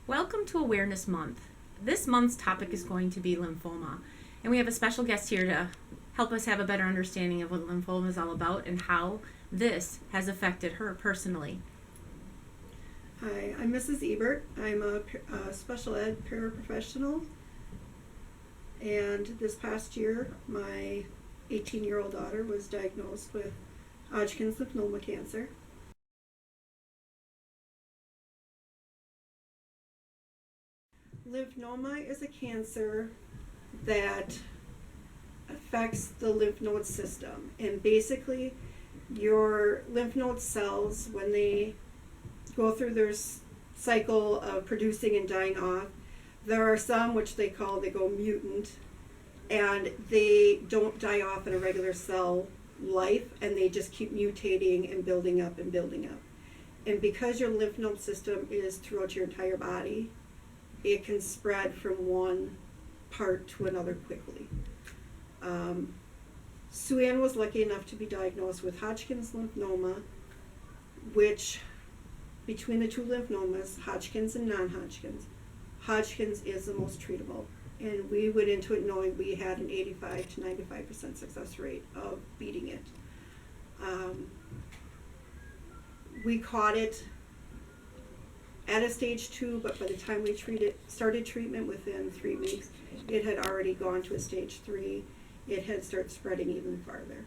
Welcome to Awareness Month. This month's topic is going to be lymphoma, and we have a special guest here to help us have a better understanding of what lymphoma is all about and how this has affected her personally. Hi, I'm Mrs. Ebert. I'm a special ed paraprofessional, and this past year my 18-year-old daughter was diagnosed with Hodgkin's lymphoma cancer. Lymphoma is a cancer that affects the lymph node system, and basically your lymph node cells, when they go through their cycle of producing and dying off, there are some which they go mutant, and they don't die off in a regular cell life, and they just keep mutating and building up and building up. And because your lymph node system is throughout your entire body, it can spread from one part to another quickly. Sue Ann was lucky enough to be diagnosed with Hodgkin's lymphoma, which between the two lymphomas, Hodgkin's and non-Hodgkin's, Hodgkin's is the most treatable. And we went into it knowing we had an 85 to 95% success rate of beating it. We caught it at a stage 2, but by the time we started treatment within 3 weeks, it had already gone to a stage 3. It had started spreading even farther.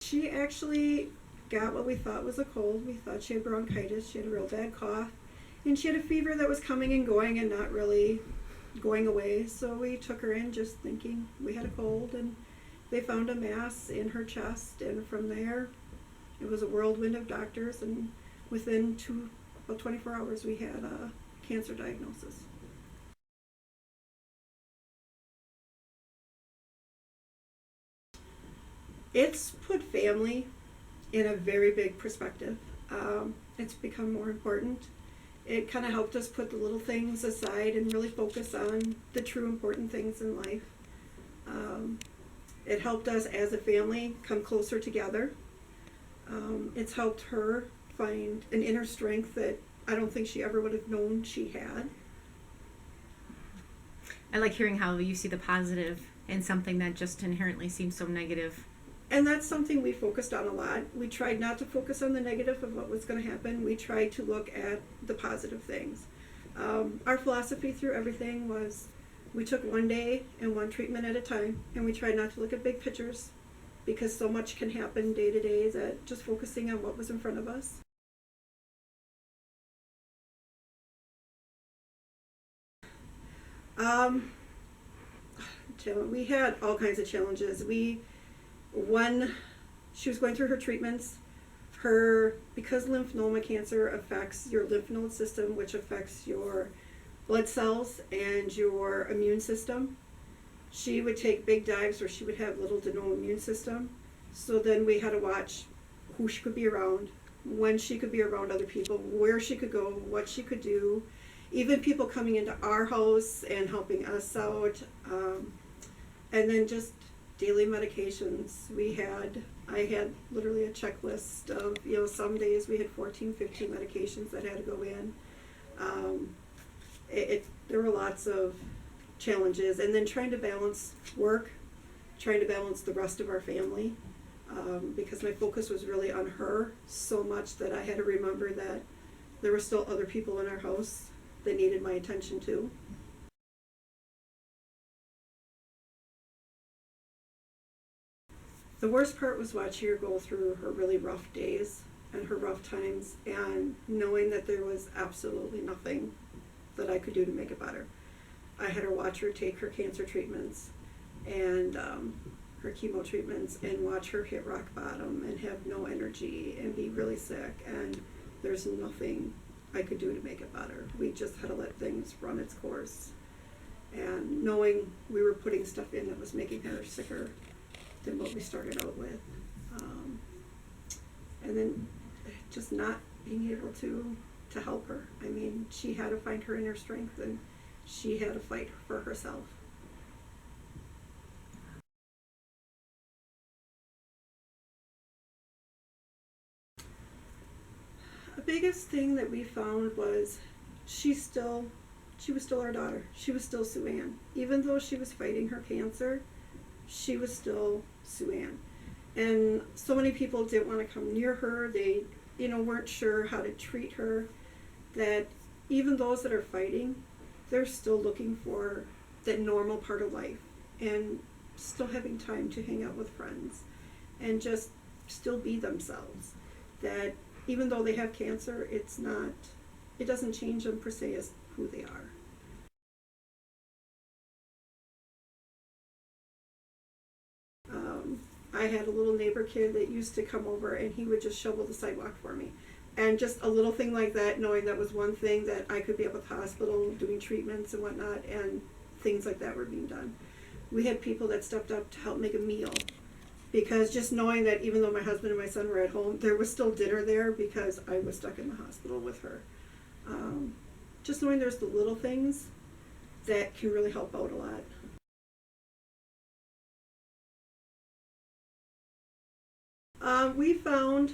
She actually got what we thought was a cold. We thought she had bronchitis. She had a real bad cough, and she had a fever that was coming and going and not really going away. So we took her in just thinking we had a cold, and they found a mass in her chest, and from there it was a whirlwind of doctors, and within about 24 hours we had a cancer diagnosis. It's put family in a very big perspective. It's become more important. It kind of helped us put the little things aside and really focus on the true important things in life. It helped us as a family come closer together. It's helped her find an inner strength that I don't think she ever would have known she had. I like hearing how you see the positive in something that just inherently seems so negative. And that's something we focused on a lot. We tried not to focus on the negative of what was going to happen. We tried to look at the positive things. Our philosophy through everything was we took one day and one treatment at a time, and we tried not to look at big pictures because so much can happen day to day that just focusing on what was in front of us. We had all kinds of challenges. When she was going through her treatments, because lymphoma cancer affects your lymph node system, which affects your blood cells and your immune system, she would take big dives where she would have little to no immune system. So then we had to watch who she could be around, when she could be around other people, where she could go, what she could do, even people coming into our house and helping us out, and then just daily medications. I had literally a checklist of, some days we had 14, 15 medications that had to go in. There were lots of challenges, and then trying to balance work, trying to balance the rest of our family, because my focus was really on her so much that I had to remember that there were still other people in our house that needed my attention too. The worst part was watching her go through her really rough days and her rough times, and knowing that there was absolutely nothing that I could do to make it better. I had to watch her take her cancer treatments and her chemo treatments, and watch her hit rock bottom and have no energy and be really sick, and there's nothing I could do to make it better. We just had to let things run its course, and knowing we were putting stuff in that was making her sicker than what we started out with, and then just not being able to help her. I mean, she had to find her inner strength, and she had to fight for herself. biggest thing that we found was she was still our daughter. She was still Sue Ann. Even though she was fighting her cancer, she was still Sue Ann. And so many people didn't want to come near her. They, weren't sure how to treat her. That even those that are fighting, they're still looking for that normal part of life and still having time to hang out with friends and just still be themselves. That even though they have cancer, it doesn't change them per se as who they are. I had a little neighbor kid that used to come over and he would just shovel the sidewalk for me. And just a little thing like that, knowing that was one thing that I could be up at the hospital doing treatments and whatnot, and things like that were being done. We had people that stepped up to help make a meal, because just knowing that even though my husband and my son were at home, there was still dinner there because I was stuck in the hospital with her. Just knowing there's the little things that can really help out a lot. We found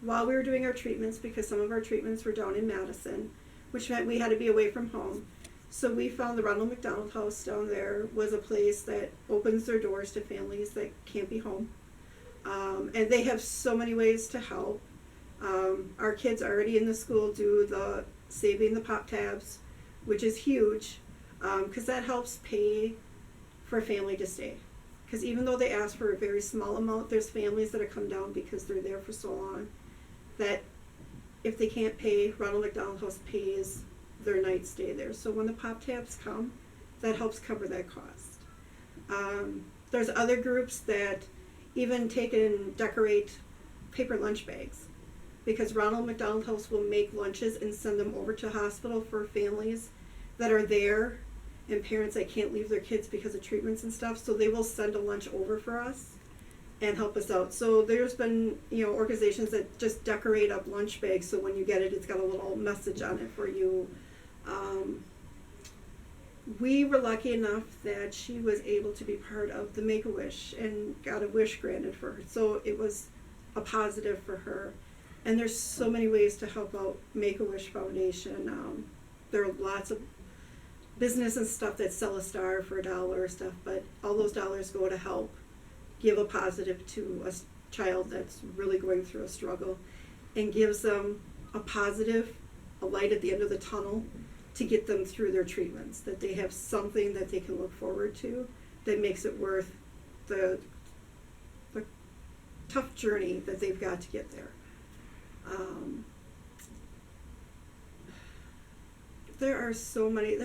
while we were doing our treatments, because some of our treatments were down in Madison, which meant we had to be away from home. So we found the Ronald McDonald House down there was a place that opens their doors to families that can't be home. And they have so many ways to help. Our kids already in the school do the saving the pop tabs, which is huge, because that helps pay for a family to stay. Because even though they ask for a very small amount, there's families that have come down because they're there for so long that if they can't pay, Ronald McDonald House pays their night stay there. So when the pop tabs come, that helps cover that cost. There's other groups that even take and decorate paper lunch bags, because Ronald McDonald House will make lunches and send them over to hospital for families that are there and parents that can't leave their kids because of treatments and stuff. So they will send a lunch over for us and help us out. So there's been, organizations that just decorate up lunch bags, so when you get it, it's got a little message on it for you. We were lucky enough that she was able to be part of the Make-A-Wish and got a wish granted for her. So it was a positive for her. And there's so many ways to help out Make-A-Wish Foundation. There are lots of business and stuff that sell a star for $1 or stuff, but all those dollars go to help give a positive to a child that's really going through a struggle, and gives them a positive, a light at the end of the tunnel to get them through their treatments, that they have something that they can look forward to that makes it worth the tough journey that they've got to get there. There are so many,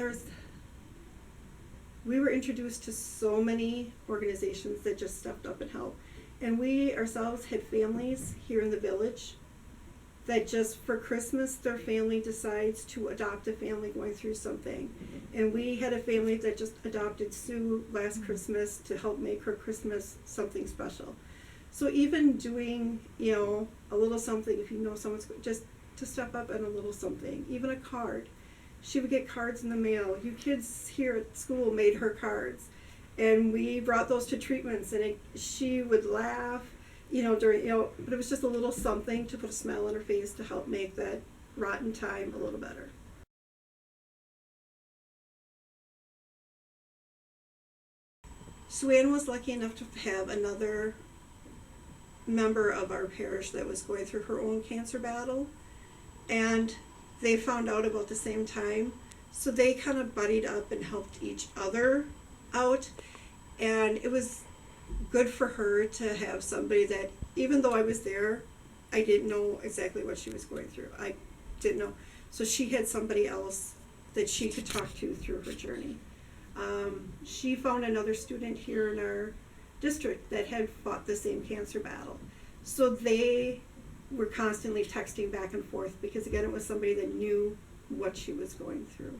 we were introduced to so many organizations that just stepped up and helped. And we ourselves had families here in the village that just for Christmas, their family decides to adopt a family going through something. And we had a family that just adopted Sue last Christmas to help make her Christmas something special. So even doing, a little something, if you know someone's, just to step up and a little something, even a card. She would get cards in the mail. You kids here at school made her cards. And we brought those to treatments, and she would laugh, during, but it was just a little something to put a smile on her face to help make that rotten time a little better. Sue Ann was lucky enough to have another member of our parish that was going through her own cancer battle, and they found out about the same time, so they kind of buddied up and helped each other out. And it was good for her to have somebody that, even though I was there, I didn't know exactly what she was going through. I didn't know. So she had somebody else that she could talk to through her journey. She found another student here in our district that had fought the same cancer battle. So they were constantly texting back and forth, because again, it was somebody that knew what she was going through.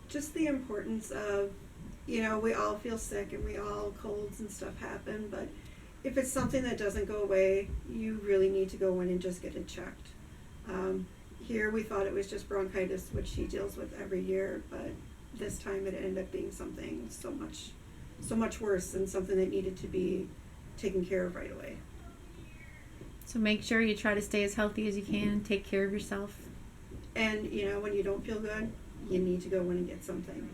Just the importance of, we all feel sick and we all colds and stuff happen, but if it's something that doesn't go away, you really need to go in and just get it checked. Here we thought it was just bronchitis, which she deals with every year, but this time it ended up being something so much worse, and something that needed to be taken care of right away. So make sure you try to stay as healthy as you can. Take care of yourself. And, you know, when you don't feel good, you need to go in and get something.